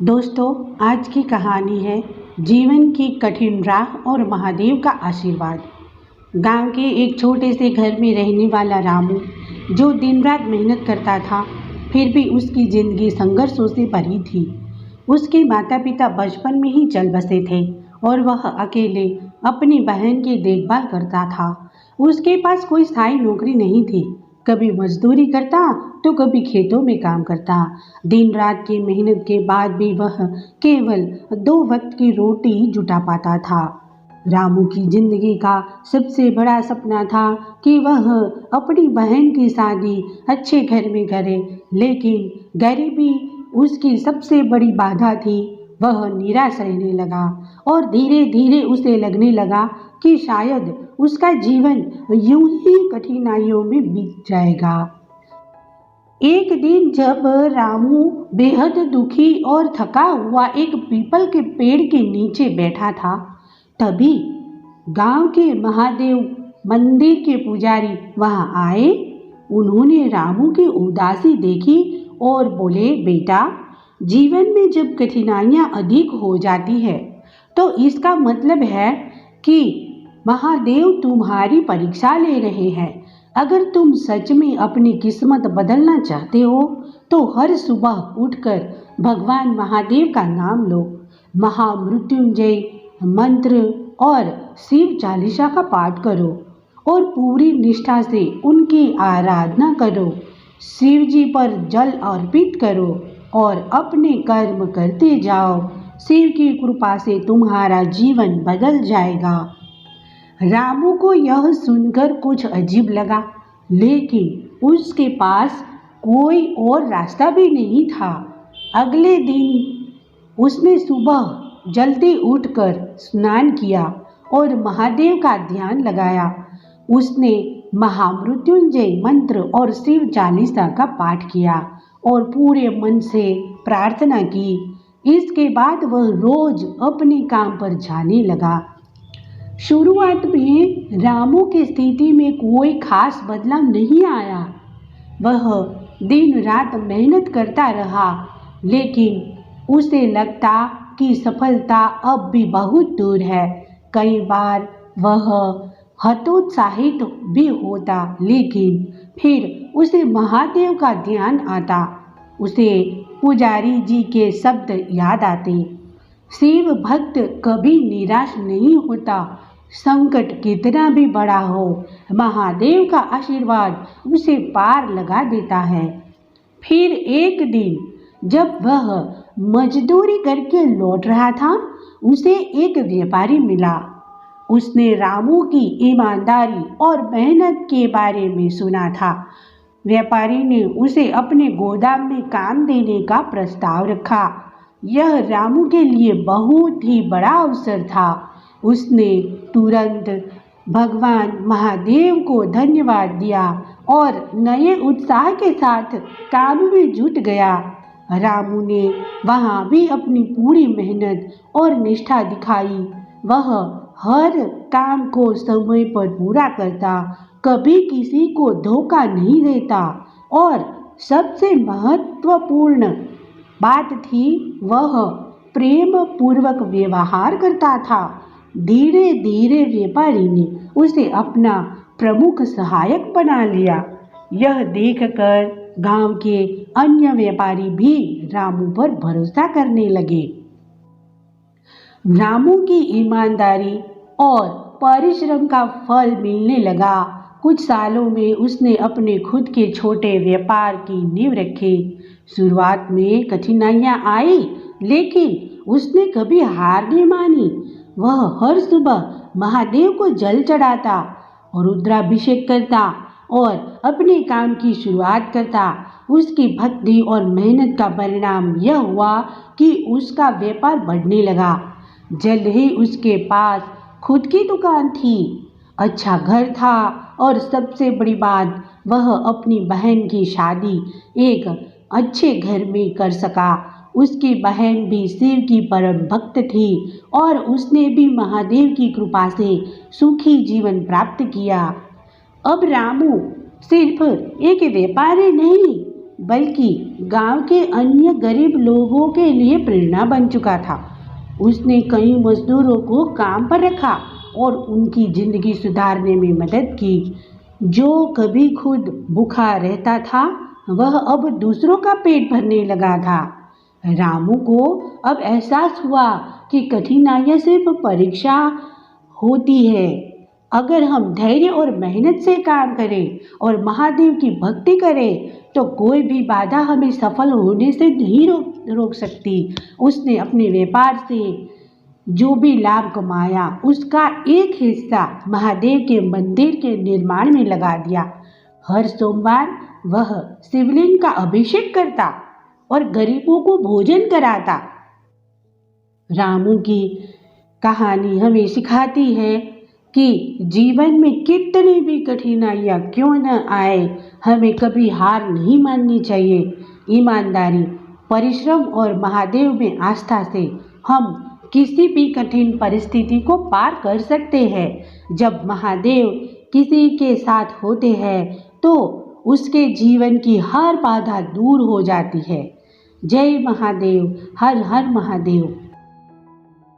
दोस्तों, आज की कहानी है जीवन की कठिन राह और महादेव का आशीर्वाद। गांव के एक छोटे से घर में रहने वाला रामू, जो दिन रात मेहनत करता था, फिर भी उसकी जिंदगी संघर्षों से भरी थी। उसके माता पिता बचपन में ही चल बसे थे और वह अकेले अपनी बहन की देखभाल करता था। उसके पास कोई स्थायी नौकरी नहीं थी। कभी मजदूरी करता तो कभी खेतों में काम करता। दिन रात की मेहनत के बाद भी वह केवल 2 वक्त की रोटी जुटा पाता था। रामू की जिंदगी का सबसे बड़ा सपना था कि वह अपनी बहन की शादी अच्छे घर में करे, लेकिन गरीबी उसकी सबसे बड़ी बाधा थी। वह निराश रहने लगा और धीरे धीरे उसे लगने लगा कि शायद उसका जीवन यूं ही कठिनाइयों में बीत जाएगा। एक दिन जब रामू बेहद दुखी और थका हुआ एक पीपल के पेड़ के नीचे बैठा था, तभी गांव के महादेव मंदिर के पुजारी वहां आए। उन्होंने रामू की उदासी देखी और बोले, बेटा, जीवन में जब कठिनाइयां अधिक हो जाती है तो इसका मतलब है कि महादेव तुम्हारी परीक्षा ले रहे हैं। अगर तुम सच में अपनी किस्मत बदलना चाहते हो तो हर सुबह उठकर भगवान महादेव का नाम लो, महामृत्युंजय मंत्र और शिव चालीसा का पाठ करो और पूरी निष्ठा से उनकी आराधना करो। शिव जी पर जल अर्पित करो और अपने कर्म करते जाओ। शिव की कृपा से तुम्हारा जीवन बदल जाएगा। रामू को यह सुनकर कुछ अजीब लगा, लेकिन उसके पास कोई और रास्ता भी नहीं था। अगले दिन उसने सुबह जल्दी उठकर स्नान किया और महादेव का ध्यान लगाया। उसने महामृत्युंजय मंत्र और शिव चालीसा का पाठ किया और पूरे मन से प्रार्थना की। इसके बाद वह रोज अपने काम पर जाने लगा। शुरुआत में रामू की स्थिति में कोई खास बदलाव नहीं आया। वह दिन रात मेहनत करता रहा, लेकिन उसे लगता कि सफलता अब भी बहुत दूर है। कई बार वह हतोत्साहित भी होता, लेकिन फिर उसे महादेव का ध्यान आता। उसे पुजारी जी के शब्द याद आते, शिव भक्त कभी निराश नहीं होता। संकट कितना भी बड़ा हो, महादेव का आशीर्वाद उसे पार लगा देता है। फिर एक दिन जब वह मजदूरी करके लौट रहा था, उसे एक व्यापारी मिला। उसने रामू की ईमानदारी और मेहनत के बारे में सुना था। व्यापारी ने उसे अपने गोदाम में काम देने का प्रस्ताव रखा। यह रामू के लिए बहुत ही बड़ा अवसर था। उसने तुरंत भगवान महादेव को धन्यवाद दिया और नए उत्साह के साथ काम में जुट गया। रामू ने वहाँ भी अपनी पूरी मेहनत और निष्ठा दिखाई। वह हर काम को समय पर पूरा करता, कभी किसी को धोखा नहीं देता और सबसे महत्वपूर्ण बात थी, वह प्रेम पूर्वक व्यवहार करता था। धीरे धीरे व्यापारी ने उसे अपना प्रमुख सहायक बना लिया। यह देखकर गांव के अन्य व्यापारी भी रामू पर भरोसा करने लगे। रामू की ईमानदारी और परिश्रम का फल मिलने लगा। कुछ सालों में उसने अपने खुद के छोटे व्यापार की नींव रखी। शुरुआत में कठिनाइयां आई, लेकिन उसने कभी हार नहीं मानी। वह हर सुबह महादेव को जल चढ़ाता और रुद्राभिषेक करता और अपने काम की शुरुआत करता। उसकी भक्ति और मेहनत का परिणाम यह हुआ कि उसका व्यापार बढ़ने लगा। जल्द ही उसके पास खुद की दुकान थी, अच्छा घर था और सबसे बड़ी बात, वह अपनी बहन की शादी एक अच्छे घर में कर सका। उसकी बहन भी शिव की परम भक्त थी और उसने भी महादेव की कृपा से सुखी जीवन प्राप्त किया। अब रामू सिर्फ एक व्यापारी नहीं, बल्कि गांव के अन्य गरीब लोगों के लिए प्रेरणा बन चुका था। उसने कई मजदूरों को काम पर रखा और उनकी जिंदगी सुधारने में मदद की। जो कभी खुद भूखा रहता था, वह अब दूसरों का पेट भरने लगा था। रामू को अब एहसास हुआ कि कठिनाइयाँ सिर्फ परीक्षा होती है। अगर हम धैर्य और मेहनत से काम करें और महादेव की भक्ति करें तो कोई भी बाधा हमें सफल होने से नहीं रोक सकती। उसने अपने व्यापार से जो भी लाभ कमाया उसका एक हिस्सा महादेव के मंदिर के निर्माण में लगा दिया। हर सोमवार वह शिवलिंग का अभिषेक करता और गरीबों को भोजन कराता। रामू की कहानी हमें सिखाती है कि जीवन में कितनी भी कठिनाइयाँ क्यों न आए, हमें कभी हार नहीं माननी चाहिए। ईमानदारी, परिश्रम और महादेव में आस्था से हम किसी भी कठिन परिस्थिति को पार कर सकते हैं। जब महादेव किसी के साथ होते हैं तो उसके जीवन की हर बाधा दूर हो जाती है। जय महादेव, हर हर महादेव।